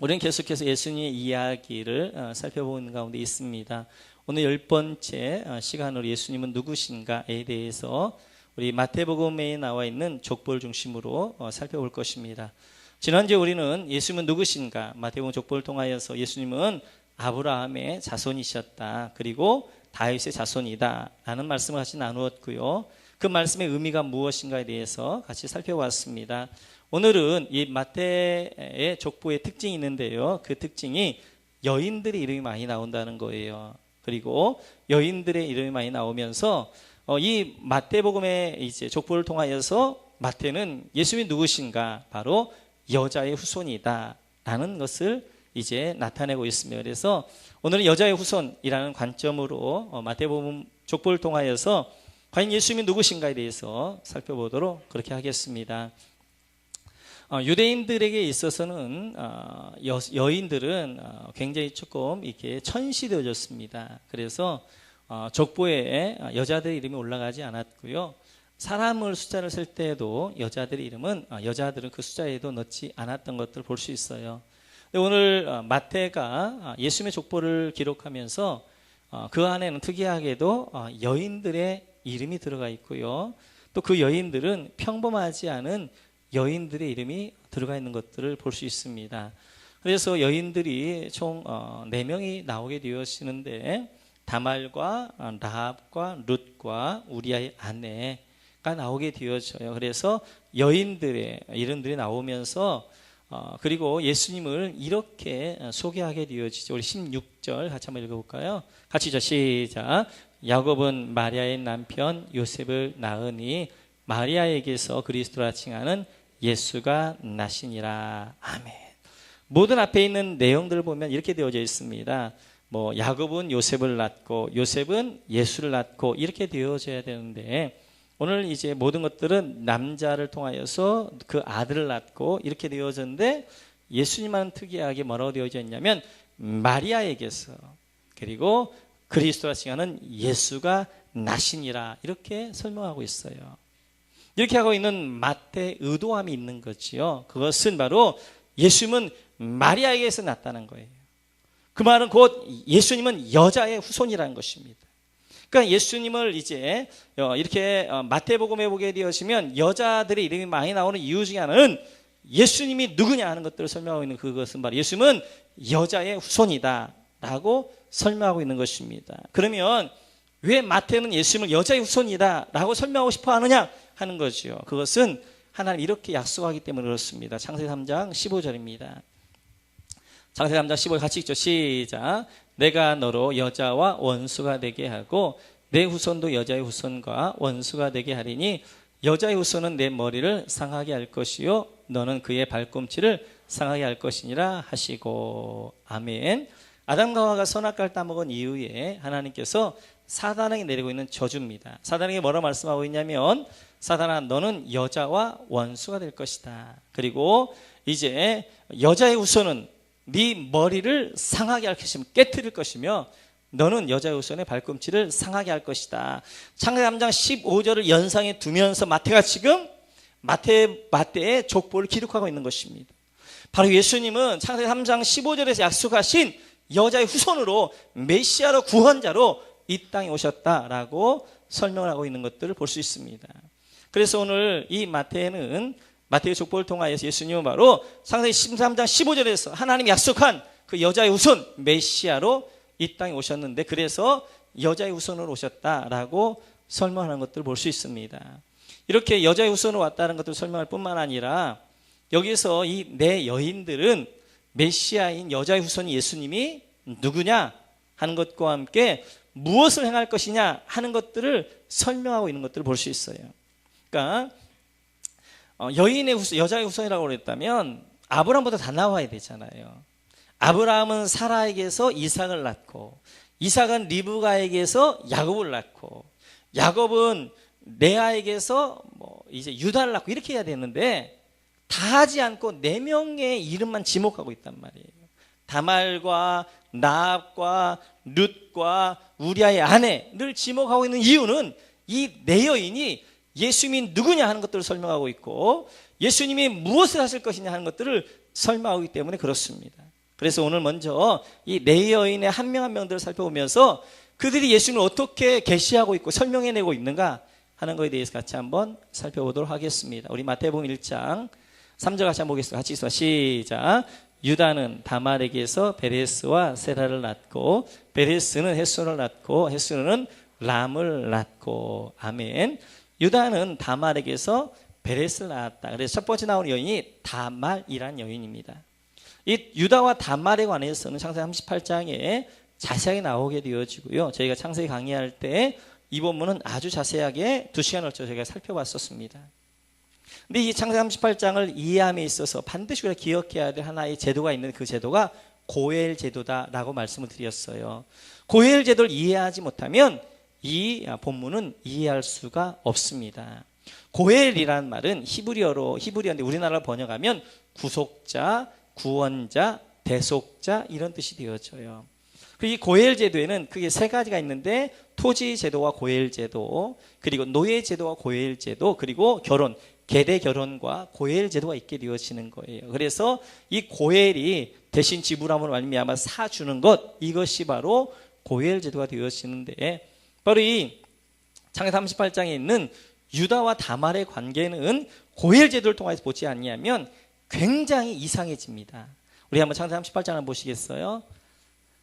우리는 계속해서 예수님의 이야기를 살펴보는 가운데 있습니다. 오늘 10번째 시간으로 예수님은 누구신가에 대해서 우리 마태복음에 나와 있는 족보를 중심으로 살펴볼 것입니다. 지난주에 우리는 예수님은 누구신가, 마태복음 족보를 통하여서 예수님은 아브라함의 자손이셨다, 그리고 다윗의 자손이다 라는 말씀을 같이 나누었고요. 그 말씀의 의미가 무엇인가에 대해서 같이 살펴봤습니다. 오늘은 이 마태의 족보의 특징이 있는데요, 그 특징이 여인들의 이름이 많이 나온다는 거예요. 그리고 여인들의 이름이 많이 나오면서 이 마태복음의 이제 족보를 통하여서 마태는 예수님이 누구신가, 바로 여자의 후손이다 라는 것을 이제 나타내고 있습니다. 그래서 오늘은 여자의 후손이라는 관점으로 마태복음 족보를 통하여서 과연 예수님이 누구신가에 대해서 살펴보도록 그렇게 하겠습니다. 유대인들에게 있어서는 여인들은 굉장히 조금 이렇게 천시되어졌습니다. 그래서 족보에 여자들의 이름이 올라가지 않았고요. 사람을 숫자를 쓸 때에도 여자들은 그 숫자에도 넣지 않았던 것들을 볼 수 있어요. 오늘 마태가 예수님의 족보를 기록하면서 그 안에는 특이하게도 여인들의 이름이 들어가 있고요. 또 그 여인들은 평범하지 않은 여인들의 이름이 들어가 있는 것들을 볼 수 있습니다. 그래서 여인들이 총 4명이 나오게 되어지는데, 다말과 라합과 룻과 우리아의 아내가 나오게 되어져요. 그래서 여인들의 이름들이 나오면서 그리고 예수님을 이렇게 소개하게 되어지죠. 우리 16절 같이 한번 읽어볼까요? 같이죠. 시작. 야곱은 마리아의 남편 요셉을 낳으니 마리아에게서 그리스도라 칭하는 예수가 나시니라. 아멘. 모든 앞에 있는 내용들을 보면 이렇게 되어져 있습니다. 야곱은 요셉을 낳고 요셉은 예수를 낳고 이렇게 되어져야 되는데, 오늘 이제 모든 것들은 남자를 통하여서 그 아들을 낳고 이렇게 되어졌는데, 예수님은 특이하게 뭐라고 되어져 있냐면 마리아에게서, 그리고 그리스도라 칭하는 예수가 나시니라, 이렇게 설명하고 있어요. 이렇게 하고 있는 마태의 의도함이 있는 거지요. 그것은 바로 예수님은 마리아에게서 났다는 거예요. 그 말은 곧 예수님은 여자의 후손이라는 것입니다. 그러니까 예수님을 이제 이렇게 마태복음에 보게 되어지면 여자들의 이름이 많이 나오는 이유 중에 하나는 예수님이 누구냐 하는 것들을 설명하고 있는, 그것은 바로 예수님은 여자의 후손이다 라고 설명하고 있는 것입니다. 그러면 왜 마태는 예수님을 여자의 후손이다 라고 설명하고 싶어 하느냐 하는 거죠. 그것은 하나님 이렇게 약속하기 때문에 그렇습니다. 창세기 3장 15절입니다. 창세기 3장 15절 같이 읽죠. 시작. 내가 너로 여자와 원수가 되게 하고 내 후손도 여자의 후손과 원수가 되게 하리니 여자의 후손은 내 머리를 상하게 할 것이요 너는 그의 발꿈치를 상하게 할 것이니라 하시고. 아멘. 아담과 하와가 선악과를 따먹은 이후에 하나님께서 사단에게 내리고 있는 저주입니다. 사단에게 뭐라 말씀하고 있냐면, 사단아 너는 여자와 원수가 될 것이다. 그리고 이제 여자의 후손은 네 머리를 상하게 할 것이며 깨트릴 것이며 너는 여자의 후손의 발꿈치를 상하게 할 것이다. 창세기 3장 15절을 연상해 두면서 마태가 지금 마태의 족보를 기록하고 있는 것입니다. 바로 예수님은 창세기 3장 15절에서 약속하신 여자의 후손으로 메시아로 구원자로 이 땅에 오셨다라고 설명을 하고 있는 것들을 볼 수 있습니다. 그래서 오늘 이 마태의 족보를 통하여서 예수님은 바로 창세기 13장 15절에서 하나님이 약속한 그 여자의 후손 메시아로 이 땅에 오셨는데, 그래서 여자의 후손으로 오셨다라고 설명하는 것들을 볼 수 있습니다. 이렇게 여자의 후손으로 왔다는 것들을 설명할 뿐만 아니라, 여기서 이 네 여인들은 메시아인 여자의 후손이 예수님이 누구냐 하는 것과 함께 무엇을 행할 것이냐 하는 것들을 설명하고 있는 것들을 볼 수 있어요. 그러니까 여자의 후손이라고 그랬다면 아브라함보다 다 나와야 되잖아요. 아브라함은 사라에게서 이삭을 낳고, 이삭은 리브가에게서 야곱을 낳고, 야곱은 레아에게서 이제 유다를 낳고, 이렇게 해야 되는데 다 하지 않고 4명의 이름만 지목하고 있단 말이에요. 다말과 라합과 룻과 우리아의 아내를 지목하고 있는 이유는 이 네 여인이 예수님이 누구냐 하는 것들을 설명하고 있고, 예수님이 무엇을 하실 것이냐 하는 것들을 설명하기 때문에 그렇습니다. 그래서 오늘 먼저 이 네 여인의 한 명 한 명들을 살펴보면서 그들이 예수님을 어떻게 계시하고 있고 설명해내고 있는가 하는 것에 대해서 같이 한번 살펴보도록 하겠습니다. 우리 마태복음 1장 3절 같이 한번 보겠습니다. 같이 있어 시작. 유다는 다말에게서 베레스와 세라를 낳고 베레스는 헷손을 낳고 헷손은 람을 낳고 아멘. 유다는 다말에게서 베레스를 낳았다. 그래서 첫 번째 나오는 여인이 다말이란 여인입니다. 이 유다와 다말에 관해서는 창세기 38장에 자세하게 나오게 되어지고요. 저희가 창세기 강의할 때 이 본문은 아주 자세하게 2시간을 걸쳐 저희가 살펴봤었습니다. 근데 이 창세기 38장을 이해함에 있어서 반드시 우리가 기억해야 될 하나의 제도가 있는 그 제도가 고엘 제도다라고 말씀을 드렸어요. 고엘 제도를 이해하지 못하면 이 본문은 이해할 수가 없습니다. 고엘이라는 말은 히브리어인데 우리나라로 번역하면 구속자, 구원자, 대속자 이런 뜻이 되어져요. 이 고엘 제도에는 크게 세 가지가 있는데 토지 제도와 고엘 제도, 그리고 노예 제도와 고엘 제도, 그리고 결혼, 계대 결혼과 고엘 제도가 있게 되어지는 거예요. 그래서 이 고엘이 대신 지불함으로 말미암아 사주는 것, 이것이 바로 고엘 제도가 되어지는데, 바로 이 창세기 38장에 있는 유다와 다말의 관계는 고엘 제도를 통해서 보지 않냐면 굉장히 이상해집니다. 우리 한번 창세기 38장 한번 보시겠어요?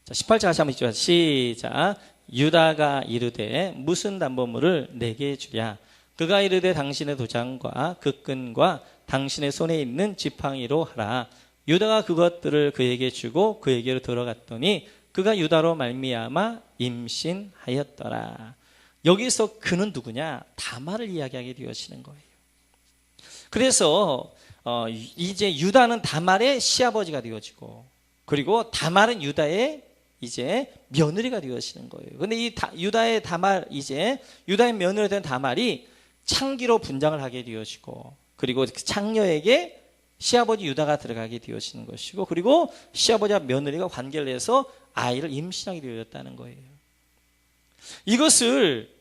자, 18절 다시 한번 읽죠. 시작. 유다가 이르되 무슨 담보물을 내게 주랴. 그가 이르되 당신의 도장과 그 끈과 당신의 손에 있는 지팡이로 하라. 유다가 그것들을 그에게 주고 그에게로 들어갔더니 그가 유다로 말미암아 임신하였더라. 여기서 그는 누구냐? 다말을 이야기하게 되어지는 거예요. 그래서 이제 유다는 다말의 시아버지가 되어지고, 그리고 다말은 유다의 이제 며느리가 되어지는 거예요. 근데 이 유다의 며느리가 된 다말이 창기로 분장을 하게 되어지고, 그리고 그 창녀에게 시아버지 유다가 들어가게 되어지는 것이고, 그리고 시아버지와 며느리가 관계를 해서 아이를 임신하게 되어졌다는 거예요. 이것을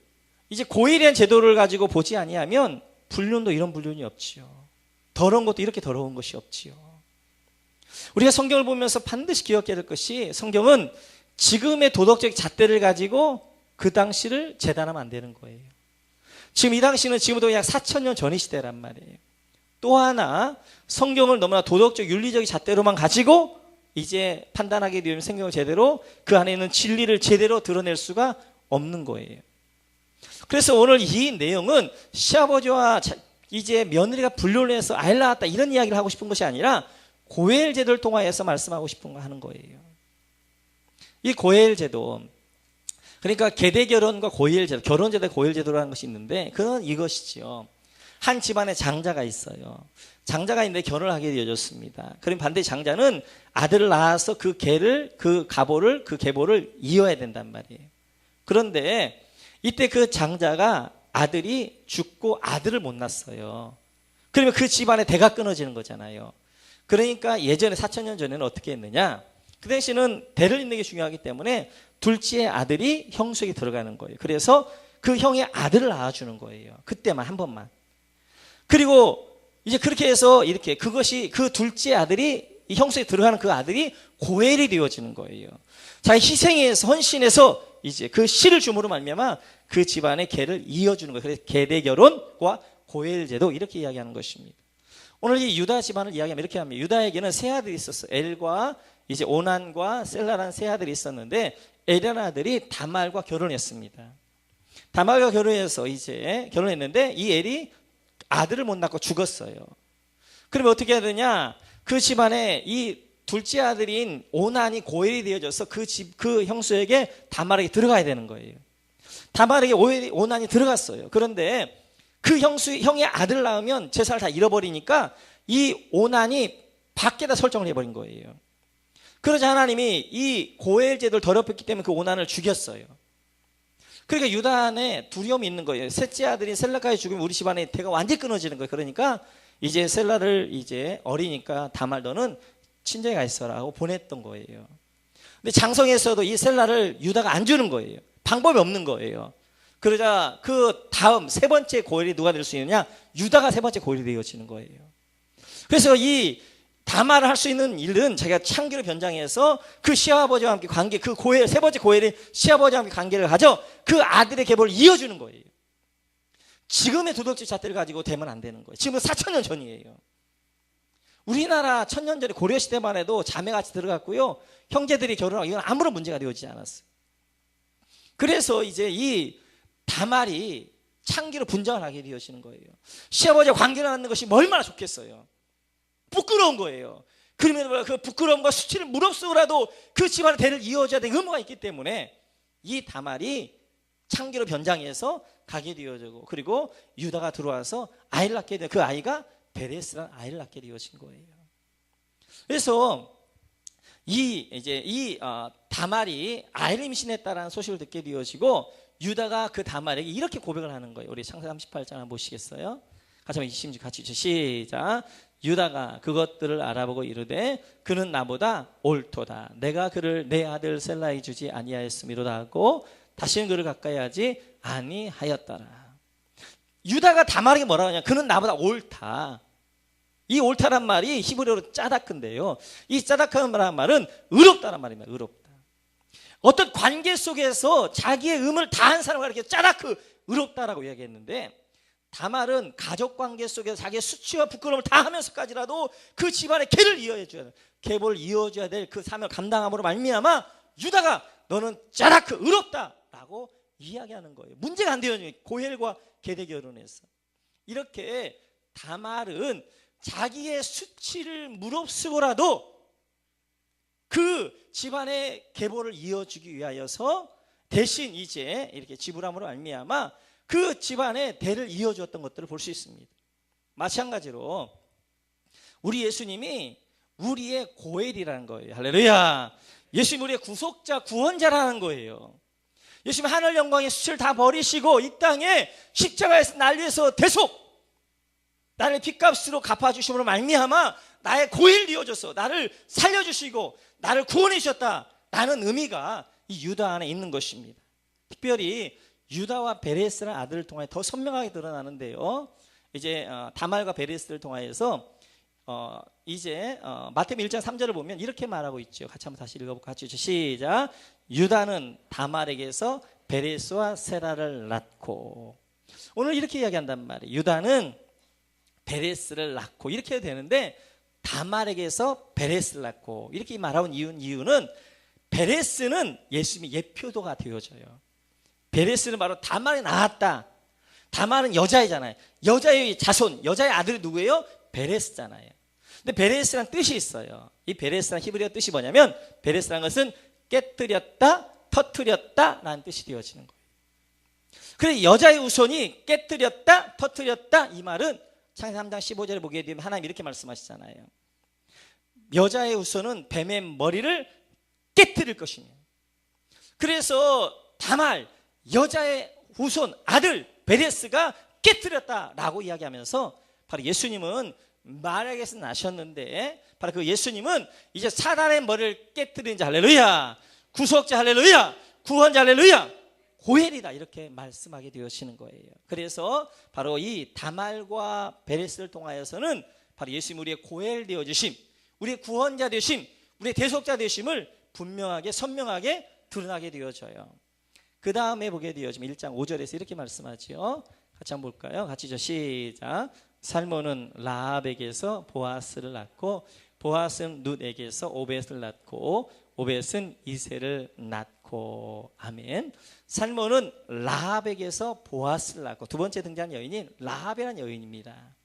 이제 고일한 제도를 가지고 보지 아니하면 불륜도 이런 불륜이 없지요. 더러운 것도 이렇게 더러운 것이 없지요. 우리가 성경을 보면서 반드시 기억해야 될 것이, 성경은 지금의 도덕적 잣대를 가지고 그 당시를 재단하면 안 되는 거예요. 지금 이 당시는 지금부터 약 4,000년 전의 시대란 말이에요. 또 하나, 성경을 너무나 도덕적 윤리적 잣대로만 가지고 이제 판단하게 되면 성경을 제대로 그 안에 있는 진리를 제대로 드러낼 수가 없는 거예요. 그래서 오늘 이 내용은 시아버지와 이제 며느리가 불륜을 해서 아이를 낳았다 이런 이야기를 하고 싶은 것이 아니라 고엘 제도를 통하여서 말씀하고 싶은 거 하는 거예요. 이 고엘 제도, 그러니까 계대 결혼과 고엘 제도, 결혼 제도, 고엘 제도라는 것이 있는데, 그건 이것이지요. 한 집안에 장자가 있어요. 장자가 있는데 결혼을 하게 되어졌습니다. 그럼 반드시 장자는 아들을 낳아서 그 계보를 이어야 된단 말이에요. 그런데 이때 그 장자가 아들이 죽고 아들을 못 낳았어요. 그러면 그 집안의 대가 끊어지는 거잖아요. 그러니까 예전에 4,000년 전에는 어떻게 했느냐? 그 당시는 대를 잇는 게 중요하기 때문에 둘째 아들이 형수에게 들어가는 거예요. 그래서 그 형의 아들을 낳아주는 거예요. 그때만 한 번만. 그리고 이제 그렇게 해서 이렇게 그것이 그 둘째 아들이 이 형수에 들어가는 그 아들이 고엘이 되어지는 거예요. 자기 희생에서 헌신해서 이제 그 씨를 줌으로 말미암아 그 집안의 계를 이어주는 거예요. 그래서 계대 결혼과 고엘 제도 이렇게 이야기하는 것입니다. 오늘 이 유다 집안을 이야기하면 이렇게 합니다. 유다에게는 세 아들이 있었어요. 엘과 이제 오난과 셀라라는 세 아들이 있었는데, 엘이라는 아들이 다말과 결혼했습니다. 다말과 결혼했는데 이 엘이 아들을 못 낳고 죽었어요. 그러면 어떻게 해야 되냐? 그 집안에 이 둘째 아들인 오난이 고엘이 되어져서 그 형수에게 다말에게 들어가야 되는 거예요. 다말에게 오난이 들어갔어요. 그런데 그 형의 아들을 낳으면 재산을 다 잃어버리니까 이 오난이 밖에다 설정을 해버린 거예요. 그러자 하나님이 이 고엘 제도를 더럽혔기 때문에 그 오난을 죽였어요. 그러니까 유다 안에 두려움이 있는 거예요. 셋째 아들인 셀라까지 죽으면 우리 집안에 대가 완전히 끊어지는 거예요. 그러니까 이제 셀라를 이제 어리니까 다말 너는 친정에 가 있어라고 보냈던 거예요. 근데 장성에서도 이 셀라를 유다가 안 주는 거예요. 방법이 없는 거예요. 그러자 그 다음 세 번째 고엘이 누가 될 수 있느냐? 유다가 세 번째 고엘이 되어지는 거예요. 그래서 이 다말을 할 수 있는 일은 자기가 창기로 변장해서 그 시아버지와 함께 관계, 그 고엘, 세 번째 고엘인 시아버지와 함께 관계를 가져 그 아들의 계보를 이어주는 거예요. 지금의 도덕적 잣대를 가지고 되면 안 되는 거예요. 지금은 4,000년 전이에요. 우리나라 1,000년 전에 고려시대만 해도 자매같이 들어갔고요. 형제들이 결혼하고 이건 아무런 문제가 되어지지 않았어요. 그래서 이제 이 다말이 창기로 분장을 하게 되어지는 거예요. 시아버지와 관계를 갖는 것이 얼마나 좋겠어요. 부끄러운 거예요. 그러면 그 부끄러움과 수치를 무릅쓰고라도 그 집안의 대를 이어줘야 되는 의무가 있기 때문에 이 다말이 창기로 변장해서 가게 되어지고, 그리고 유다가 들어와서 아이를 낳게 되어 그 아이가 베레스라는 아이를 낳게 되어진 거예요. 그래서 이 다말이 아이를 임신했다라는 소식을 듣게 되어지고, 유다가 그 다말에게 이렇게 고백을 하는 거예요. 우리 창세기 38장 한번 보시겠어요? 같이 한번 20절 같이 시작. 유다가 그것들을 알아보고 이르되 그는 나보다 옳도다. 내가 그를 내 아들 셀라에 주지 아니하였음이로다 하고 다시는 그를 가까이 하지 아니하였더라. 유다가 다말에게 뭐라고 하냐? 그는 나보다 옳다. 이 옳다란 말이 히브리어로 짜다크인데요. 이 짜다크라는 말은 의롭다란 말입니다. 의롭다. 어떤 관계 속에서 자기의 의무를 다한 사람을 가리켜 짜다크, 의롭다라고 이야기했는데, 다말은 가족관계 속에서 자기의 수치와 부끄러움을 다하면서까지라도 그 집안의 계를 이어줘야 돼. 계보를 이어줘야 될 그 사명을 감당함으로 말미암아 유다가 너는 짜다크, 의롭다라고 이야기하는 거예요. 문제가 안 돼요. 고헬과 계대 결혼해서. 이렇게 다말은 자기의 수치를 무릅쓰고라도 그 집안의 계보를 이어주기 위하여서 대신 이제 이렇게 지불함으로 말미암아 그 집안의 대를 이어주었던 것들을 볼 수 있습니다. 마찬가지로 우리 예수님이 우리의 고엘이라는 거예요. 할렐루야. 예수님 우리의 구속자, 구원자라는 거예요. 예수님 하늘 영광의 수치를 다 버리시고 이 땅에 십자가에서 날 위해서 대속, 나를 핏값으로 갚아주심으로 말미암아 나의 고엘 이어줘서 나를 살려주시고 나를 구원해 주셨다라는 의미가 이 유다 안에 있는 것입니다. 특별히 유다와 베레스라는 아들을 통해 더 선명하게 드러나는데요. 이제 다말과 베레스를 통하여서 이제 마태복음 1장 3절을 보면 이렇게 말하고 있죠. 같이 한번 다시 읽어볼까요? 같이 시작. 유다는 다말에게서 베레스와 세라를 낳고, 오늘 이렇게 이야기한단 말이에요. 유다는 베레스를 낳고 이렇게 해도 되는데 다말에게서 베레스를 낳고 이렇게 말하는 이유는 베레스는 예수님의 예표도가 되어져요. 베레스는 바로 다말이 낳았다. 다말은 여자이잖아요. 여자의 자손, 여자의 아들이 누구예요? 베레스잖아요. 근데 베레스라는 뜻이 있어요. 이 베레스라는 히브리어 뜻이 뭐냐면, 베레스라는 것은 깨뜨렸다, 터뜨렸다 라는 뜻이 되어지는 거예요. 그래서 여자의 후손이 깨뜨렸다, 터뜨렸다, 이 말은 창세기 3장 15절에 보게 되면 하나님 이렇게 말씀하시잖아요. 여자의 후손은 뱀의 머리를 깨뜨릴 것이며, 그래서 다말, 여자의 후손 아들 베레스가 깨뜨렸다라고 이야기하면서 바로 예수님은 마리아에게서 나셨는데, 바로 그 예수님은 이제 사단의 머리를 깨뜨린 자, 할렐루야, 구속자, 할렐루야, 구원자, 할렐루야, 고엘이다, 이렇게 말씀하게 되어지는 거예요. 그래서 바로 이 다말과 베레스를 통하여서는 바로 예수님 우리의 고엘 되어주심, 우리의 구원자 되심, 우리의 대속자 되심을 분명하게 선명하게 드러나게 되어져요. 그 다음에 보게 되어지면 1장 5절에서 이렇게 말씀하지요. 같이 한번 볼까요? 같이 시작. 살몬은 라합에게서 보아스를 낳고, 보아스는 룻에게서 오벳을 낳고, 오벳은 이새를 낳고. 아멘. 살몬은 라합에게서 보아스를 낳고, 두 번째 등장한 여인이 라합이라는 여인입니다.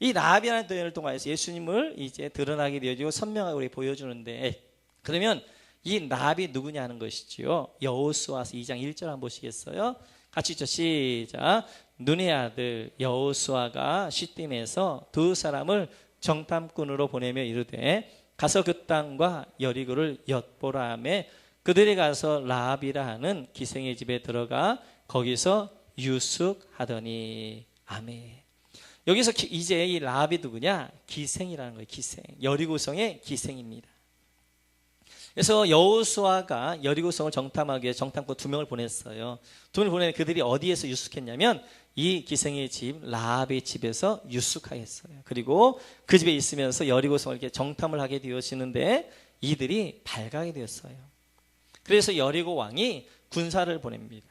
이 라합이라는 여인을 통해서 예수님을 이제 드러나게 되어지고 선명하게 우리 보여주는데, 그러면 이 라합이 누구냐는 것이지요. 여호수아서 2장 1절 한번 보시겠어요? 같이 시작. 눈의 아들 여호수아가 시딤에서 두 사람을 정탐꾼으로 보내며 이르되 가서 그 땅과 여리고를 엿보라 하며 그들이 가서 라합이라 하는 기생의 집에 들어가 거기서 유숙하더니. 아멘. 여기서 이제 이 라합이 누구냐? 기생이라는 거예요. 기생. 여리고성의 기생입니다. 그래서 여호수아가 여리고성을 정탐하기 위해 정탐꾼 2명을 보냈어요. 2명을 보내면 그들이 어디에서 유숙했냐면 이 기생의 집 라합의 집에서 유숙하였어요. 그리고 그 집에 있으면서 여리고성을 이렇게 정탐을 하게 되어지는데 이들이 발각이 되었어요. 그래서 여리고 왕이 군사를 보냅니다.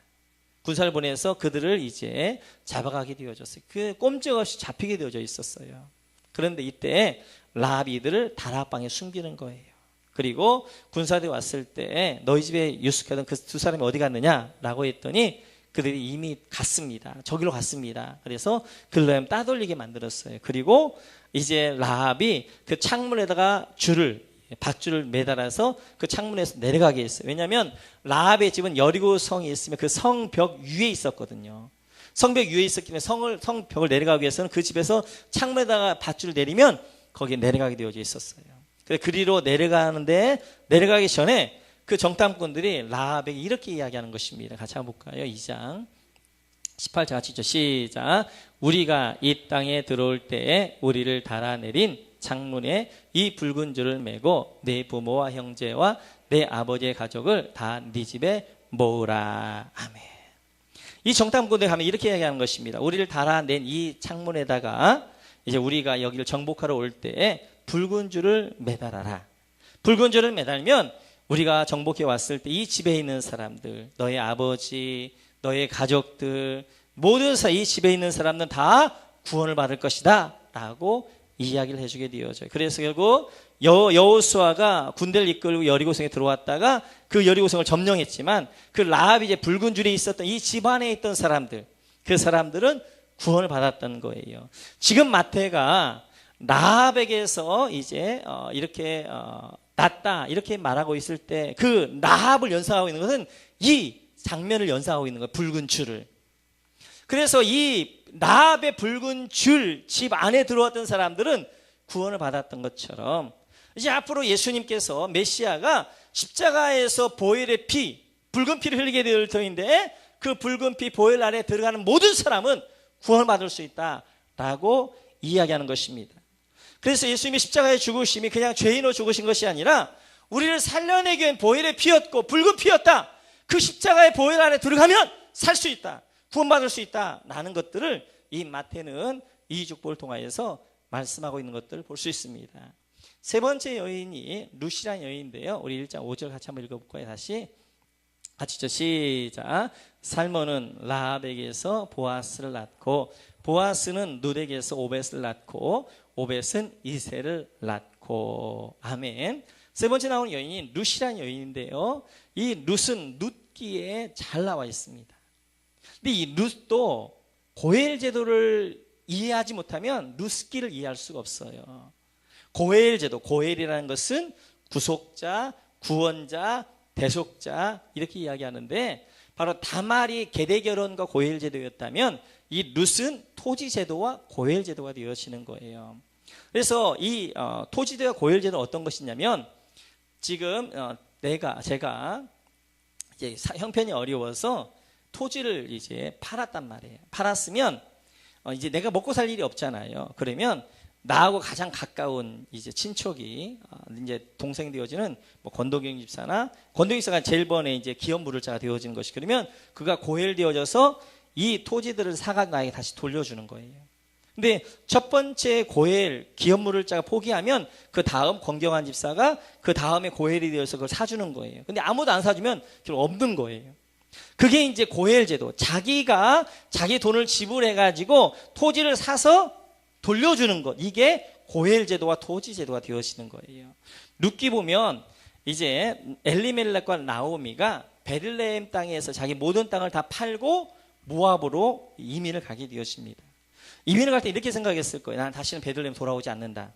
군사를 보내서 그들을 이제 잡아가게 되어졌어요. 그 꼼짝없이 잡히게 되어져 있었어요. 그런데 이때 라합이 이들을 다락방에 숨기는 거예요. 그리고 군사들이 왔을 때 너희 집에 유숙하던 그 두 사람이 어디 갔느냐라고 했더니 그들이 이미 갔습니다. 저기로 갔습니다. 그래서 글라임 따돌리게 만들었어요. 그리고 이제 라합이 그 창문에다가 밧줄을 매달아서 그 창문에서 내려가게 했어요. 왜냐하면 라합의 집은 여리고 성이 있으면 그 성벽 위에 있었거든요. 성벽 위에 있었기 때문에 성벽을 내려가기 위해서는 그 집에서 창문에다가 밧줄을 내리면 거기에 내려가게 되어져 있었어요. 그래서 그리로 내려가는데 내려가기 전에 그 정탐꾼들이 라합에게 이렇게 이야기하는 것입니다. 같이 한번 볼까요? 2장 18절 같이 읽죠. 시작. 우리가 이 땅에 들어올 때에 우리를 달아내린 창문에 이 붉은 줄을 메고 내 부모와 형제와 내 아버지의 가족을 다 네 집에 모으라. 아멘. 이 정탐꾼들이 가면 이렇게 이야기하는 것입니다. 우리를 달아낸 이 창문에다가 이제 우리가 여기를 정복하러 올 때에 붉은 줄을 매달아라. 붉은 줄을 매달면 우리가 정복해 왔을 때 이 집에 있는 사람들, 너의 아버지, 너의 가족들, 모든 이 집에 있는 사람들은 다 구원을 받을 것이다 라고 이야기를 해주게 되어져요. 그래서 결국 여호수아가 군대를 이끌고 여리고성에 들어왔다가 그 여리고성을 점령했지만 그 라합이 이제 붉은 줄이 있었던 이 집안에 있던 사람들, 그 사람들은 구원을 받았던 거예요. 지금 마태가 라합에게서 이제 이렇게 낫다 이렇게 말하고 있을 때 그 라합을 연상하고 있는 것은 이 장면을 연상하고 있는 거예요. 붉은 줄을. 그래서 이 라합의 붉은 줄 집 안에 들어왔던 사람들은 구원을 받았던 것처럼 이제 앞으로 예수님께서 메시아가 십자가에서 보혈의 피, 붉은 피를 흘리게 될 터인데 그 붉은 피 보혈 아래 들어가는 모든 사람은 구원을 받을 수 있다라고 이야기하는 것입니다. 그래서 예수님이 십자가의 죽으심이 그냥 죄인으로 죽으신 것이 아니라 우리를 살려내기 위한 보혈의 피였고 붉은 피였다. 그 십자가의 보혈 안에 들어가면 살 수 있다. 구원받을 수 있다라는 것들을 이 마태는 이 족보를 통하여서 말씀하고 있는 것들을 볼 수 있습니다. 세 번째 여인이 루시라는 여인인데요. 우리 1장 5절 같이 한번 읽어볼까요? 다시 같이 시작. 살몬은 라합에게서 보아스를 낳고 보아스는 룻에게서 오벳을 낳고 오벳은 이새를 낳고. 아멘. 세 번째 나오는 여인이 룻이라는 여인인데요. 이 룻은 룻기에 잘 나와 있습니다. 근데 이 룻도 고엘 제도를 이해하지 못하면 룻기를 이해할 수가 없어요. 고엘 제도, 고엘이라는 것은 구속자, 구원자, 대속자 이렇게 이야기하는데 바로 다말이 계대 결혼과 고엘 제도였다면 이 룻은 토지 제도와 고엘 제도가 되어지는 거예요. 그래서 이 토지 제도와 고엘 제도는 어떤 것이냐면 지금 제가 이제 형편이 어려워서 토지를 이제 팔았단 말이에요. 팔았으면 이제 내가 먹고 살 일이 없잖아요. 그러면 나하고 가장 가까운 이제 친척이 이제 동생 되어지는 뭐 권도경 집사나 권도경 집사가 제일 번에 이제 기업 물을자가 되어지는 것이 그러면 그가 고엘되어져서 이 토지들을 사가 나에게 다시 돌려주는 거예요. 근데 첫 번째 고엘 기업 물을자가 포기하면 그 다음 권경환 집사가 그 다음에 고엘이 되어서 그걸 사주는 거예요. 근데 아무도 안 사주면 결국 없는 거예요. 그게 이제 고엘 제도. 자기가 자기 돈을 지불해 가지고 토지를 사서 돌려주는 것. 이게 고엘 제도와 토지 제도가 되어지는 거예요. 룻기 보면 이제 엘리멜렉과 나오미가 베들레헴 땅에서 자기 모든 땅을 다 팔고 모압으로 이민을 가게 되었습니다. 이민을 갈 때 이렇게 생각했을 거예요. 나는 다시는 베들레헴 돌아오지 않는다.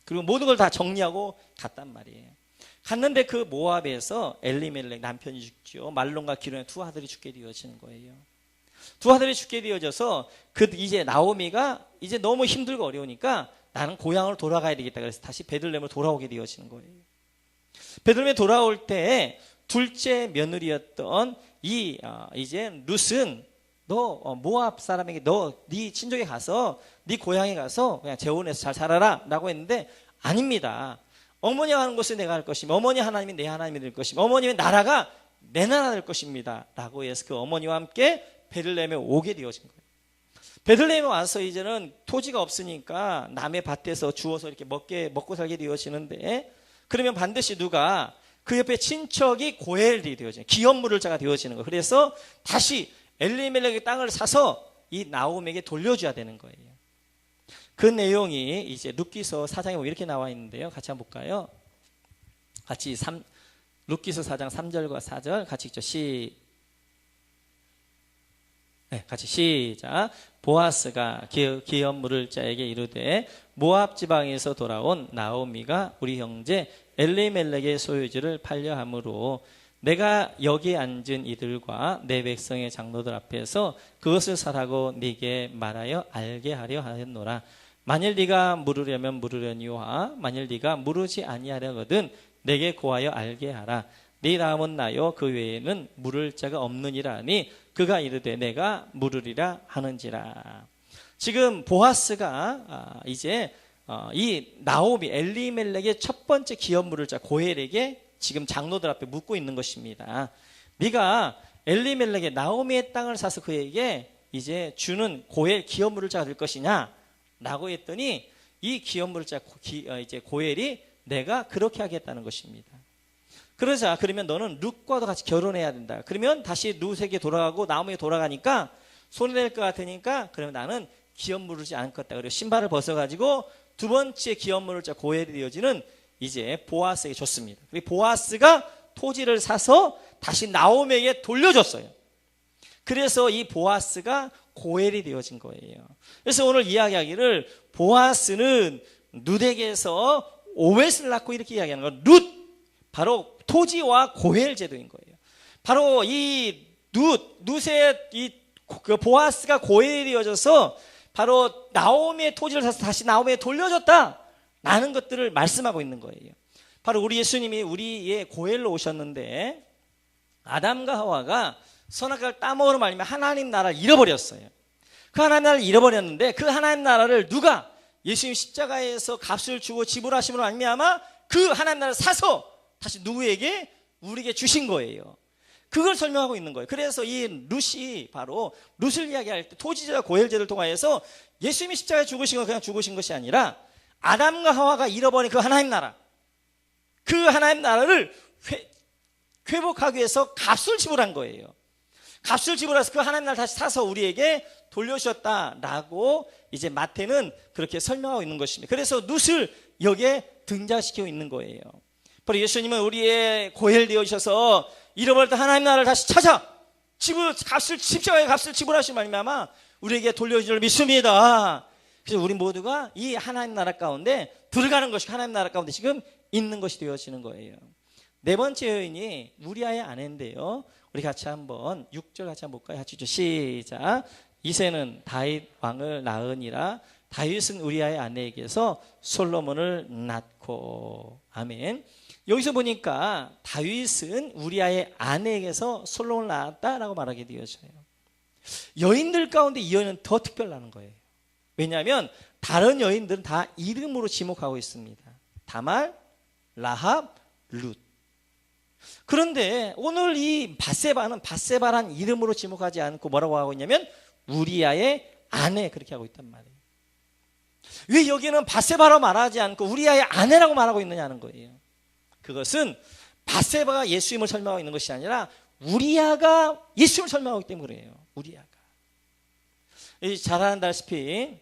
그리고 모든 걸 다 정리하고 갔단 말이에요. 갔는데 그 모압에서 엘리멜렉 남편이 죽죠. 말론과 기론의 두 아들이 죽게 되어지는 거예요. 두 아들이 죽게 되어져서 이제 나오미가 이제 너무 힘들고 어려우니까 나는 고향으로 돌아가야 되겠다. 그래서 다시 베들레헴으로 돌아오게 되어지는 거예요. 베들레헴에 돌아올 때 둘째 며느리였던 이제 룻은 너 모압 사람에게 네 친족에 가서 네 고향에 가서 그냥 재혼해서 잘 살아라 라고 했는데 아닙니다. 어머니가 하는 것을 내가 할 것이며 어머니 하나님이 내 하나님이 될 것이며 어머니의 나라가 내 나라 될 것입니다 라고 해서 그 어머니와 함께 베들레헴에 오게 되어진 거예요. 베들레헴에 와서 이제는 토지가 없으니까 남의 밭에서 주워서 이렇게 먹고 살게 되어지는데, 그러면 반드시 누가 그 옆에 친척이 고엘이 되어지는, 기업 물을 자가 되어지는 거예요. 그래서 다시 엘리멜렉의 땅을 사서 이 나홈에게 돌려줘야 되는 거예요. 그 내용이 이제 룻기서 4장에 보면 이렇게 나와 있는데요. 같이 한번 볼까요? 같이 룻기서 4장 3절과 4절 같이 읽죠. 같이 시작. 보아스가 기업 물을 자에게 이르되 모압 지방에서 돌아온 나오미가 우리 형제 엘리멜렉의 소유지를 팔려 함으로 내가 여기 앉은 이들과 내 백성의 장로들 앞에서 그것을 사라고 네게 말하여 알게 하려 하였노라. 만일 네가 물으려면 물으려니와 만일 네가 물으지 아니하려거든 내게 고하여 알게 하라. 네 다음은 나요 그 외에는 물을 자가 없느니라 하니 그가 이르되 내가 물으리라 하는지라. 지금 보아스가 이제 이 나오미 엘리멜렉의 첫 번째 기업 물을 자 고엘에게 지금 장로들 앞에 묻고 있는 것입니다. 네가 엘리멜렉의 나오미의 땅을 사서 그에게 이제 주는 고엘 기업 물을 자가 될 것이냐 라고 했더니 이 기업 물을 자 이제 고엘이 내가 그렇게 하겠다는 것입니다. 그러자 그러면 너는 룻과도 같이 결혼해야 된다. 그러면 다시 룻에게 돌아가고 나오미에 돌아가니까 손해낼 것 같으니까 그러면 나는 기업 물으지 않겠다. 그리고 신발을 벗어가지고 두 번째 기업 물을 자 고엘이 되어지는 이제 보아스에게 줬습니다. 그리고 보아스가 토지를 사서 다시 나오미에게 돌려줬어요. 그래서 이 보아스가 고엘이 되어진 거예요. 그래서 오늘 이야기하기를 보아스는 룻에게서 오벳을 낳고 이렇게 이야기하는 건 룻 바로 토지와 고엘 제도인 거예요. 바로 이 룻의 그 보아스가 고엘이 되어져서 바로 나오미의 토지를 사서 다시 나오미에 돌려줬다라는 것들을 말씀하고 있는 거예요. 바로 우리 예수님이 우리의 고엘로 오셨는데 아담과 하와가 선악과를 따먹으로 말미암아 하나님 나라를 잃어버렸어요. 그 하나님 나라를 잃어버렸는데 그 하나님 나라를 누가 예수님 십자가에서 값을 주고 지불하심으로 말미암아 그 하나님 나라를 사서 다시 누구에게? 우리에게 주신 거예요. 그걸 설명하고 있는 거예요. 그래서 이 룻이 바로 룻을 이야기할 때 토지제와 고엘제를 통하여서 예수님이 십자가에 죽으신 건 그냥 죽으신 것이 아니라 아담과 하와가 잃어버린 그 하나님 나라, 그 하나님 나라를 회복하기 위해서 값을 지불한 거예요. 값을 지불해서 그 하나님 나라를 다시 사서 우리에게 돌려주셨다라고 이제 마태는 그렇게 설명하고 있는 것입니다. 그래서 룻을 여기에 등장시키고 있는 거예요. 바로 예수님은 우리의 고엘 되어주셔서 잃어버렸던 하나님 나라를 다시 찾아 십자가의 값을 지불하신 말미암아 우리에게 돌려줄 줄 믿습니다. 그래서 우리 모두가 이 하나님 나라 가운데 들어가는 것이 하나님 나라 가운데 지금 있는 것이 되어지는 거예요. 네 번째 여인이 우리아의 아내인데요. 우리 같이 한번 6절 같이 한번 볼까요? 같이 시작. 이새는 다윗 왕을 낳으니라. 다윗은 우리아의 아내에게서 솔로몬을 낳고. 아멘. 여기서 보니까 다윗은 우리아의 아내에게서 솔로몬을 낳았다라고 말하게 되어져요. 여인들 가운데 이 여인은 더 특별하는 거예요. 왜냐하면 다른 여인들은 다 이름으로 지목하고 있습니다. 다말, 라합, 룻. 그런데 오늘 이 밧세바는 밧세바란 이름으로 지목하지 않고 뭐라고 하고 있냐면 우리아의 아내 그렇게 하고 있단 말이에요. 왜 여기는 밧세바라고 말하지 않고 우리아의 아내라고 말하고 있느냐는 거예요. 그것은 밧세바가 예수님을 설명하고 있는 것이 아니라 우리아가 예수님을 설명하기 때문에 그래요. 우리아가. 잘 알다시피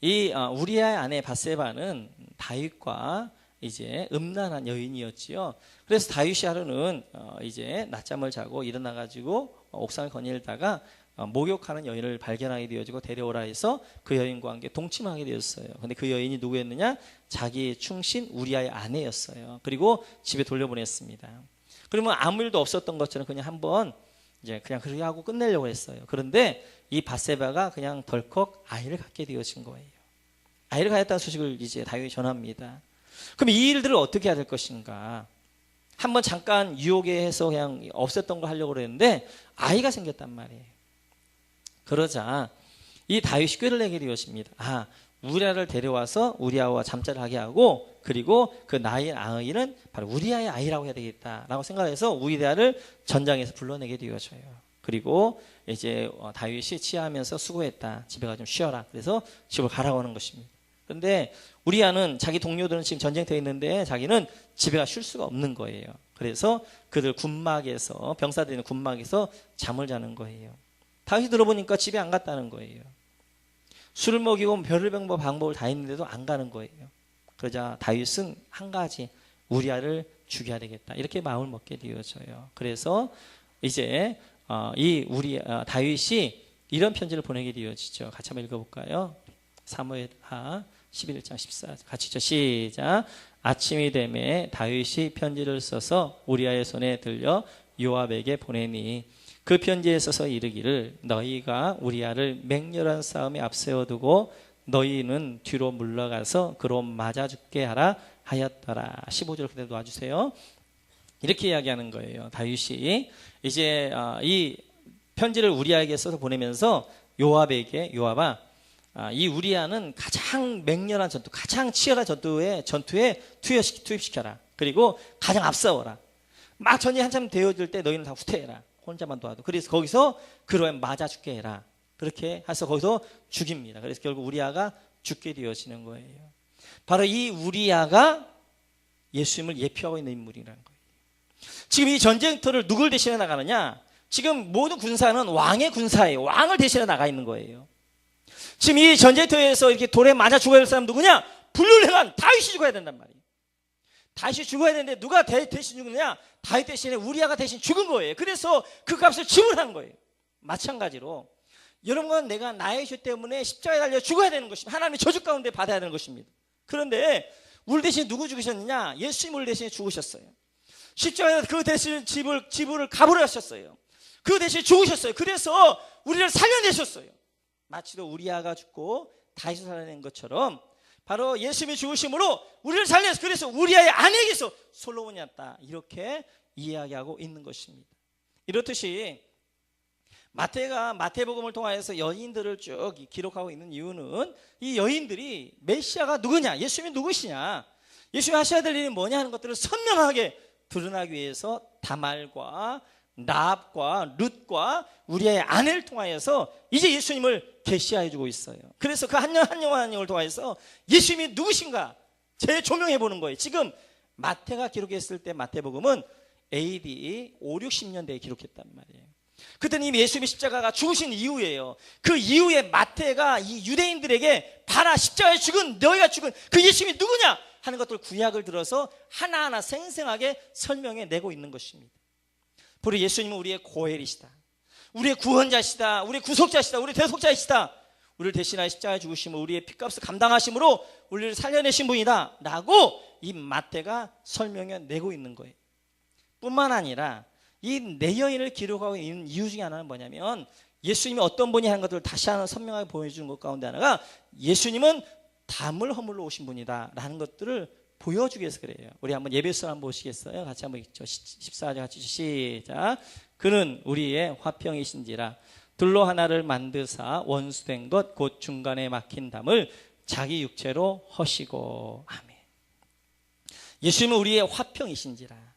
이 우리아의 아내 밧세바는 다윗과 이제 음란한 여인이었지요. 그래서 다윗이 하루는 이제 낮잠을 자고 일어나 가지고 옥상을 거닐다가 목욕하는 여인을 발견하게 되어지고 데려오라 해서 그 여인과 함께 동침하게 되었어요. 근데 그 여인이 누구였느냐? 자기의 충신 우리아의 아내였어요. 그리고 집에 돌려보냈습니다. 그러면 아무 일도 없었던 것처럼 그냥 한번 이제 그냥 그렇게 하고 끝내려고 했어요. 그런데 이 밧세바가 그냥 덜컥 아이를 갖게 되어진 거예요. 아이를 가졌다는 소식을 이제 다윗이 전합니다. 그럼 이 일들을 어떻게 해야 될 것인가? 한번 잠깐 유혹에 해서 그냥 없앴던 걸 하려고 그랬는데 아이가 생겼단 말이에요. 그러자 이 다윗이 꾀를 내게 되었습니다. 우리아를 데려와서 우리아와 잠자를 하게 하고 그리고 그 나의 아이는 바로 우리아의 아이라고 해야 되겠다라고 생각해서 우리아를 전장에서 불러내게 되어져요. 그리고 이제 다윗이 치하하면서 수고했다. 집에 가 좀 쉬어라. 그래서 집을 가라고 하는 것입니다. 그런데 우리아는 자기 동료들은 지금 전쟁터에 있는데 자기는 집에 가 쉴 수가 없는 거예요. 그래서 그들 군막에서 병사들이 있는 군막에서 잠을 자는 거예요. 다윗이 들어보니까 집에 안 갔다는 거예요. 술을 먹이고 별의별 방법을 다 했는데도 안 가는 거예요. 그러자 다윗은 한 가지, 우리아를 죽여야 되겠다. 이렇게 마음을 먹게 되어져요. 그래서 이제 다윗이 이런 편지를 보내게 되어지죠. 같이 한번 읽어볼까요? 사무엘하 11장 14절 같이 읽죠. 시작. 아침이 되매 다윗이 편지를 써서 우리아의 손에 들려 요압에게 보내니 그 편지에 써서 이르기를 너희가 우리아를 맹렬한 싸움에 앞세워두고 너희는 뒤로 물러가서 그로 맞아 죽게 하라 하였더라. 15절 그대로 놔주세요. 이렇게 이야기하는 거예요. 다윗이 이제 이 편지를 우리아에게 써서 보내면서 요압아, 이 우리아는 가장 맹렬한 전투, 가장 치열한 전투에 투입시켜라. 그리고 가장 앞서워라. 막 전이 한참 되어질 때 너희는 다 후퇴해라. 혼자만 도와도. 그래서 거기서 그로에 맞아 죽게 해라. 그렇게 해서 거기서 죽입니다. 그래서 결국 우리아가 죽게 되어지는 거예요. 바로 이 우리아가 예수님을 예표하고 있는 인물이라는 거예요. 지금 이 전쟁터를 누굴 대신해 나가느냐? 지금 모든 군사는 왕의 군사예요. 왕을 대신해 나가 있는 거예요. 지금 이 전쟁터에서 이렇게 돌에 맞아 죽어야 될 사람 누구냐? 불륜행한 다윗이 죽어야 된단 말이에요. 다윗이 죽어야 되는데 누가 대신 죽느냐? 다윗 대신에 우리아가 대신 죽은 거예요. 그래서 그 값을 지불한 거예요. 마찬가지로 여러분은 내가 나의 죄 때문에 십자가에 달려 죽어야 되는 것입니다. 하나님의 저주 가운데 받아야 되는 것입니다. 그런데 우리 대신 누구 죽으셨느냐? 예수님 우리 대신에 죽으셨어요. 십자가에서 그 대신 지불을 값으로 하셨어요. 그 대신 죽으셨어요. 그래서 우리를 살려내셨어요. 마치도 우리아가 죽고 다윗을 살려낸 것처럼 바로 예수님이 죽으심으로 우리를 살려서 그래서 우리아의 아내에게서 솔로몬이 났다. 이렇게 이야기하고 있는 것입니다. 이렇듯이 마태가 마태복음을 통하여서 여인들을 쭉 기록하고 있는 이유는 이 여인들이 메시아가 누구냐, 예수님이 누구시냐, 예수님이 하셔야 될 일이 뭐냐 하는 것들을 선명하게 드러나기 위해서 다말과 라합과 룻과 우리의 아내를 통하여서 이제 예수님을 계시하여 주고 있어요. 그래서 그 한 영을 통하여서 예수님이 누구신가 재조명해 보는 거예요. 지금 마태가 기록했을 때 마태복음은 AD 5, 60년대에 기록했단 말이에요. 그때는 이미 예수님의 십자가가 죽으신 이후예요. 그 이후에 마태가 이 유대인들에게 봐라, 십자가에 죽은 너희가 죽은 그 예수님이 누구냐 하는 것들 구약을 들어서 하나하나 생생하게 설명해 내고 있는 것입니다. 바로 예수님은 우리의 고엘이시다, 우리의 구원자시다, 우리의 구속자시다, 우리의 대속자이시다, 우리를 대신하여 십자가에 죽으심으로 우리의 핏값을 감당하심으로 우리를 살려내신 분이다 라고 이 마태가 설명해 내고 있는 거예요. 뿐만 아니라 이 네 여인을 기록하고 있는 이유 중에 하나는 뭐냐면 예수님이 어떤 분이 하는 것들을 다시 하나 선명하게 보여주는 것 가운데 하나가 예수님은 담을 허물러 오신 분이다 라는 것들을 보여주기 위해서 그래요. 우리 한번 예배서 한번 보시겠어요? 같이 한번 읽죠. 14절 같이 시작. 그는 우리의 화평이신지라 들로 하나를 만드사 원수된 것 곧 중간에 막힌 담을 자기 육체로 허시고. 아멘. 예수님은 우리의 화평이신지라.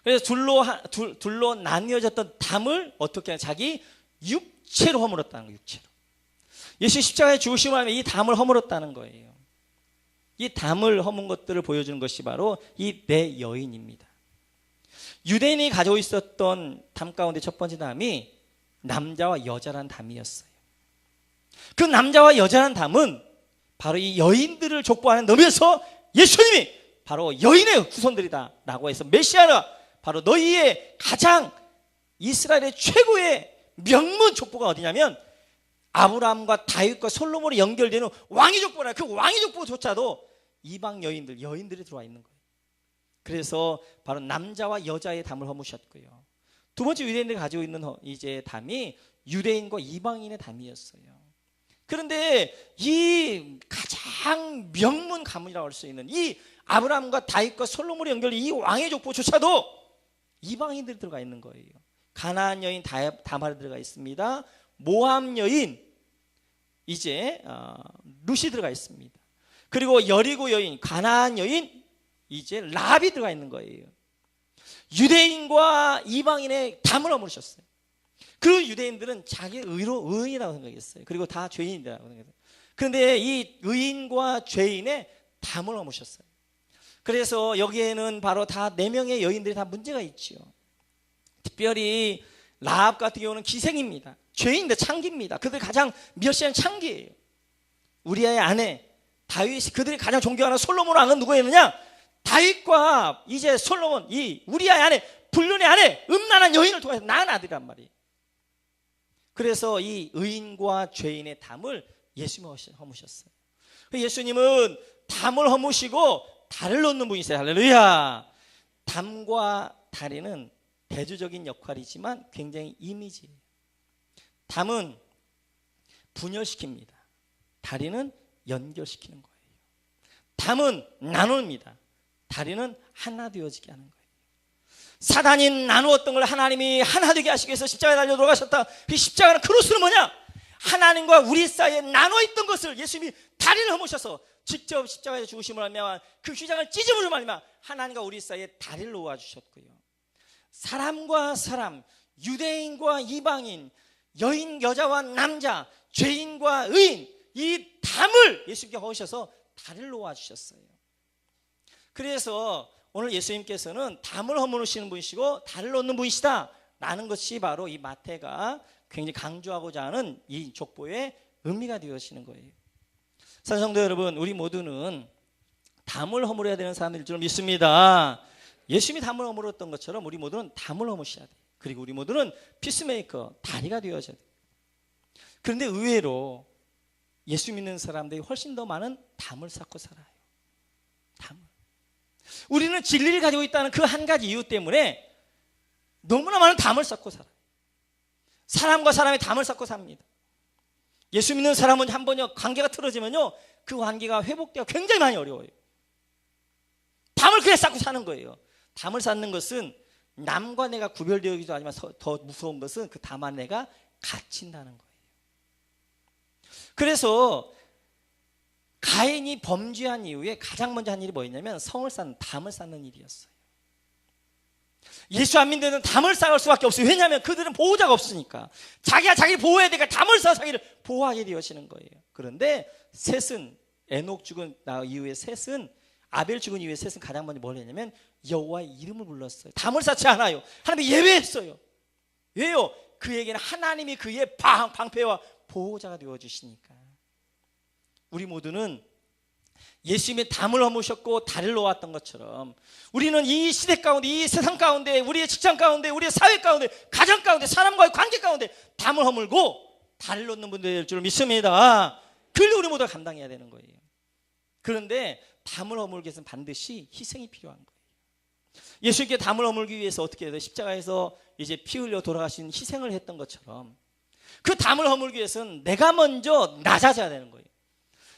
그래서 둘로 나뉘어졌던 담을 어떻게 하냐? 자기 육체로 허물었다는 거예요. 육체로. 예수 십자가에 죽으심을 하면 이 담을 허물었다는 거예요. 이 담을 허문 것들을 보여주는 것이 바로 이 네 여인입니다. 유대인이 가지고 있었던 담 가운데 첫 번째 담이 남자와 여자란 담이었어요. 그 남자와 여자란 담은 바로 이 여인들을 족보하는 놈에서 예수님이 바로 여인의 후손들이다 라고 해서 메시아가 바로 너희의 가장 이스라엘의 최고의 명문 족보가 어디냐면 아브라함과 다윗과 솔로몬이 연결되는 왕의 족보라. 그 왕의 족보조차도 이방 여인들이 들어와 있는 거예요. 그래서 바로 남자와 여자의 담을 허무셨고요. 두 번째 유대인들이 가지고 있는 이제 담이 유대인과 이방인의 담이었어요. 그런데 이 가장 명문 가문이라고 할 수 있는 이 아브라함과 다윗과 솔로몬이 연결된 이 왕의 족보조차도 이방인들이 들어가 있는 거예요. 가나안 여인 다말이 들어가 있습니다. 모함 여인 이제 룻이 들어가 있습니다. 그리고 여리고 여인, 가나안 여인 이제 라합이 들어가 있는 거예요. 유대인과 이방인의 담을 허물으셨어요. 그 유대인들은 자기 의인이라고 생각했어요. 그리고 다 죄인이라고 생각했어요. 그런데 이 의인과 죄인의 담을 허무셨어요. 그래서 여기에는 바로 다 4명의 여인들이 다 문제가 있죠. 특별히 라합 같은 경우는 기생입니다. 죄인인데 창기입니다. 그들이 가장 멸시하는 창기예요. 우리아의 아내 다윗이 그들이 가장 존경하는 솔로몬 왕은 누구였느냐? 다윗과 이제 솔로몬, 이 우리아의 아내, 불륜의 아내, 음란한 여인을 통해서 낳은 아들이란 말이에요. 그래서 이 의인과 죄인의 담을 예수님이 허무셨어요. 예수님은 담을 허무시고 다리를 놓는 분이세요. 할렐루야. 담과 다리는 대조적인 역할이지만 굉장히 이미지예요. 담은 분열시킵니다. 다리는 연결시키는 거예요. 담은 나눕니다. 다리는 하나 되어지게 하는 거예요. 사단이 나누었던 걸 하나님이 하나 되게 하시기 위해서 십자가에 달려 돌아가셨다. 그 십자가는 크로스는 뭐냐? 하나님과 우리 사이에 나눠있던 것을 예수님이 다리를 허무셔서 직접 십자가에 죽으심을 하며 그 휘장을 찢음으로 말미암아 하나님과 우리 사이에 다리를 놓아주셨고요. 사람과 사람, 유대인과 이방인, 여인, 여자와 남자, 죄인과 의인, 이 담을 예수님께 허우셔서 다리를 놓아주셨어요. 그래서 오늘 예수님께서는 담을 허무시는 분이시고 다리를 놓는 분이시다 라는 것이 바로 이 마태가 굉장히 강조하고자 하는 이 족보의 의미가 되어지는 거예요. 사랑하는 성도 여러분, 우리 모두는 담을 허물어야 되는 사람들일 줄 믿습니다. 예수님이 담을 허물었던 것처럼 우리 모두는 담을 허무셔야 돼요. 그리고 우리 모두는 피스메이커, 다리가 되어져야 돼요. 그런데 의외로 예수 믿는 사람들이 훨씬 더 많은 담을 쌓고 살아요. 담을. 우리는 진리를 가지고 있다는 그 한 가지 이유 때문에 너무나 많은 담을 쌓고 살아요. 사람과 사람의 담을 쌓고 삽니다. 예수 믿는 사람은 한 번요 관계가 틀어지면요 그 관계가 회복되기가 굉장히 많이 어려워요. 담을 그래 쌓고 사는 거예요. 담을 쌓는 것은 남과 내가 구별되기도 하지만 더 무서운 것은 그 담 안에가 갇힌다는 거예요. 그래서 가인이 범죄한 이후에 가장 먼저 한 일이 뭐였냐면 성을 쌓는, 담을 쌓는 일이었어요. 예수 안 믿는 데는 담을 쌓을 수밖에 없어요. 왜냐하면 그들은 보호자가 없으니까 자기가 자기를 보호해야 되니까 담을 쌓아 자기를 보호하게 되어지는 거예요. 그런데 셋은 에녹 죽은 이후에 셋은 아벨 죽은 이후에 셋은 가장 먼저 뭘 했냐면 여호와의 이름을 불렀어요. 담을 쌓지 않아요. 하나님이 예외했어요. 왜요? 그에게는 하나님이 그의 방패와 보호자가 되어주시니까. 우리 모두는 예수님의 담을 허무셨고 다리를 놓았던 것처럼 우리는 이 시대 가운데, 이 세상 가운데, 우리의 직장 가운데, 우리의 사회 가운데, 가정 가운데, 사람과의 관계 가운데 담을 허물고 다리를 놓는 분들일 줄 믿습니다. 그걸 우리 모두가 감당해야 되는 거예요. 그런데 담을 허물기 위해서는 반드시 희생이 필요한 거예요. 예수님께 담을 허물기 위해서 어떻게 해야 돼요? 십자가에서 이제 피 흘려 돌아가신 희생을 했던 것처럼 그 담을 허물기 위해서는 내가 먼저 낮아져야 되는 거예요.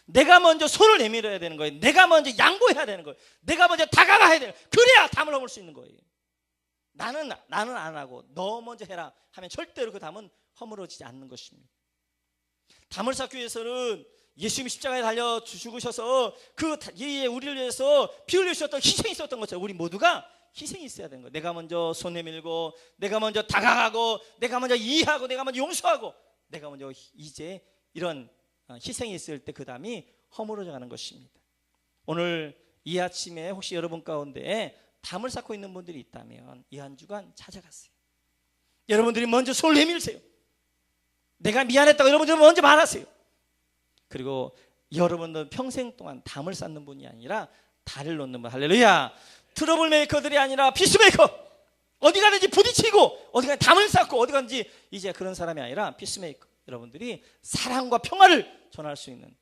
내가 먼저 손을 내밀어야 되는 거예요. 내가 먼저 양보해야 되는 거예요. 내가 먼저 다가가야 돼요. 그래야 담을 허물 수 있는 거예요. 나는 안 하고 너 먼저 해라 하면 절대로 그 담은 허물어지지 않는 것입니다. 담을 쌓기 위해서는 예수님이 십자가에 달려 죽으셔서 그 우리를 위해서 피 흘리셨던 희생이 있었던 것처럼 우리 모두가 희생이 있어야 되는 거예요. 내가 먼저 손 내밀고 내가 먼저 다가가고 내가 먼저 이해하고 내가 먼저 용서하고 내가 먼저 이제 이런 희생이 있을 때 그 담이 허물어져 가는 것입니다. 오늘 이 아침에 혹시 여러분 가운데 담을 쌓고 있는 분들이 있다면 이 한 주간 찾아가세요. 여러분들이 먼저 손을 내밀세요. 내가 미안했다고 여러분들이 먼저 말하세요. 그리고 여러분들은 평생 동안 담을 쌓는 분이 아니라 다리를 놓는 분. 할렐루야. 트러블 메이커들이 아니라 피스메이커. 어디 가든지 부딪히고 어디 가든지 담을 쌓고 어디 가든지 이제 그런 사람이 아니라 피스메이커. 여러분들이 사랑과 평화를 전할 수 있는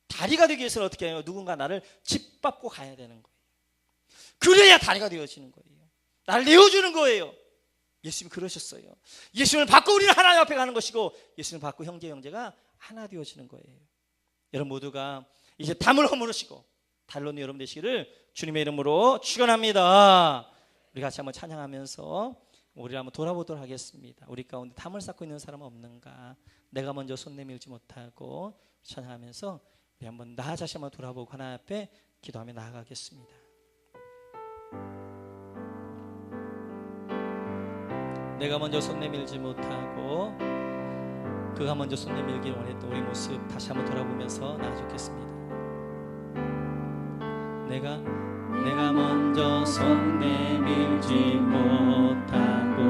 다리가 되기 위해서는 어떻게 해요? 누군가 나를 짓밟고 가야 되는 거예요. 그래야 다리가 되어지는 거예요. 나를 내어주는 거예요. 예수님이 그러셨어요. 예수님을 받고 우리는 하나님 앞에 가는 것이고 예수님을 받고 형제가 하나 되어지는 거예요. 여러분 모두가 이제 담을 허물으시고 다리를 놓는 여러분 되시기를 주님의 이름으로 축원합니다. 우리 같이 한번 찬양하면서 우리를 한번 돌아보도록 하겠습니다. 우리 가운데 담을 쌓고 있는 사람은 없는가? 내가 먼저 손 내밀지 못하고 찬양하면서 우리 한번 나 자신 한번 돌아보고 하나님 앞에 기도하며 나아가겠습니다. 내가 먼저 손 내밀지 못하고 그가 먼저 손 내밀길 원했던 우리 모습 다시 한번 돌아보면서 나아졌겠습니다. 내가 먼저 손 내밀지 못하고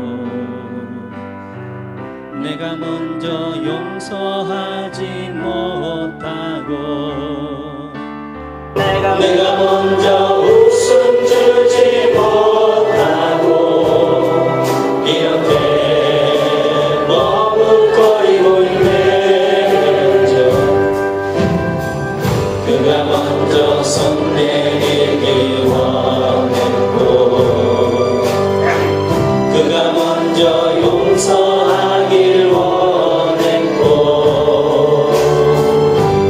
내가 먼저 용서하지 못하고 내가 먼저 웃음 주지 못하고 이렇게 머뭇거리고 있네. 그가 먼저 손 내밀길 원했고 그가 먼저 용서하길 원했고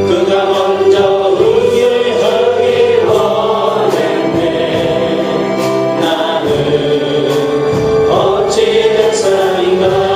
그가 먼저 의율하길 원했네. 나는 어찌된 사람인가.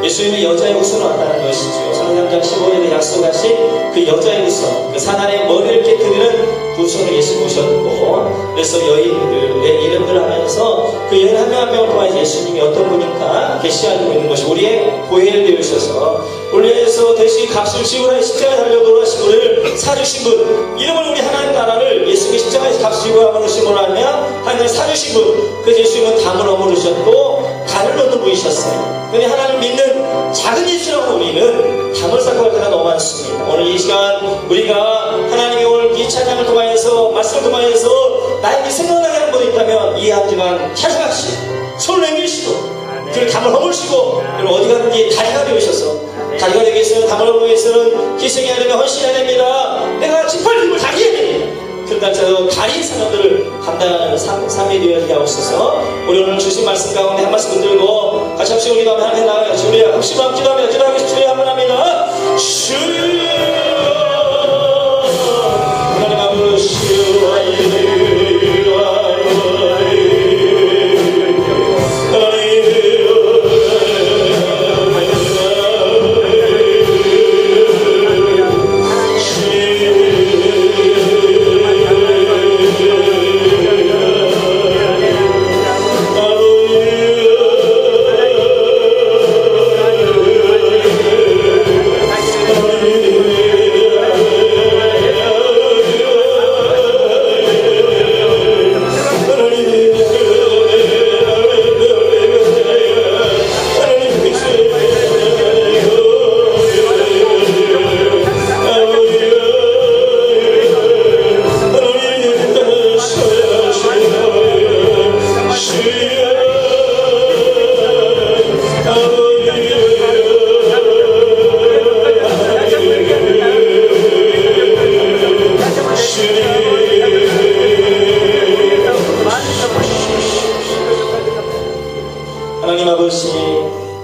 예수님의 여자의 옷으로 왔다는 것이죠. 사도행전 3장 15절에 약속하신 그 여자의 후손, 그 사단의 머리를 깨뜨리는 후손을 예수 모셨고, 그래서 여인들의 이름들을 하면서 그 여인 한 명 한 명을 통해 예수님이 어떤 분인가 계시하고 있는 것이 우리의 보혈 되으셔서 우리에서 대신 값을 지불하여 십자가에 달려 돌아가신 분을 사주신 분, 이름을 우리 하나님 나라를 예수님이 십자가에서 값을 지불함으로 하면 하나님 사주신 분, 그 예수님은 담을 어무르셨고 간을 넣는 분이셨어요. 근데 하나님 믿는 작은 예수라고 우리는 담을 쌓고 할 때가 너무 많습니다. 오늘 이 시간 우리가 하나님이 오늘 이 찬양을 통하여서 말씀을 통하여서 나에게 생각나게 하는 분이 있다면 이 한 시간 찾아가시고 손을 내밀시고 그 담을 허물시고 그리고 어디 가든지 다리가 되으셔서 다리가 되기 위해서는 담을 허물기 위해서는 희생해야 되며 헌신해야 됩니다. 내가 짓밟힘을 당해야 됩니다. 그러니까 다리의 사람들을 감당하는 삶이 되어지게 하옵소서. 우리 오늘 주신 말씀 가운데 한 말씀 붙들고 같이 합시고 기도하면 하나님 나아가겠습니다. 우리 합시고 기도합니다. 기도하겠습니다. 주여 한번 합니다. 주여 하나님 아버지 하나님 아버지,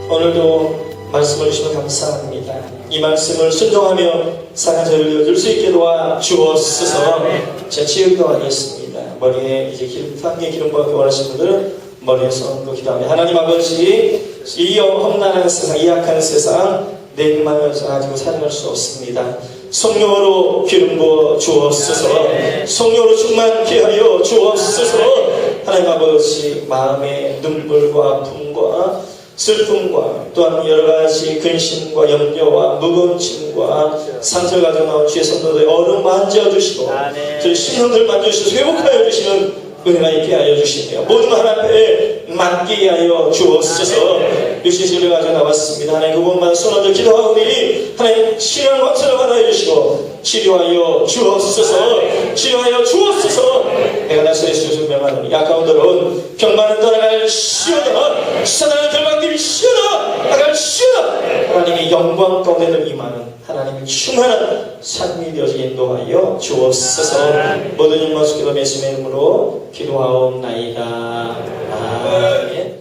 오늘도 말씀을 주시면 감사합니다. 이 말씀을 순종하며 사는 저를 이어줄 수 있게 도와 주옵소서. 제 치유도 하겠습니다. 머리에 이제 향기의 기름 부어 원하시는 분들은 머리에서 얹고 기도하며 하나님 아버지, 이 험난한 세상, 이 약한 세상 내 힘만을 가지고 살아갈 수 없습니다. 성령으로 기름 부어 주옵소서. 성령으로 충만케 하여 주옵소서. 하나님 아버지, 마음의 눈물과 아픔과 슬픔과 또한 여러가지 근심과 염려와 무거운 짐과 상처를 가지고 나온 주의 성도들의 얼음 만져주시고 저희 심령들 만져주시고 회복하여 주시는 은혜가 있게 하여 주시며 모든 하나님 앞에 맡게 하여 주옵소서. 유신시를 가지고 나왔습니다. 하나님 그분만 손얹어 기도하오니 하나님 신앙 확철을 받아 주시고 치료하여 주옵소서. 치료하여 주옵소서. 내가 나서의 수술 명하노니 약가운데로운 병만은 떠나갈 시오다. 사단의 결박들이 시오다. 나갈 시오다. 하나님의 영광 가운데를 임하는 하나님의 충만한 삶이 되어지게 인도하여 주옵소서. 모든 일만 기도 예수님의 이름으로 기도하옵나이다. 아멘.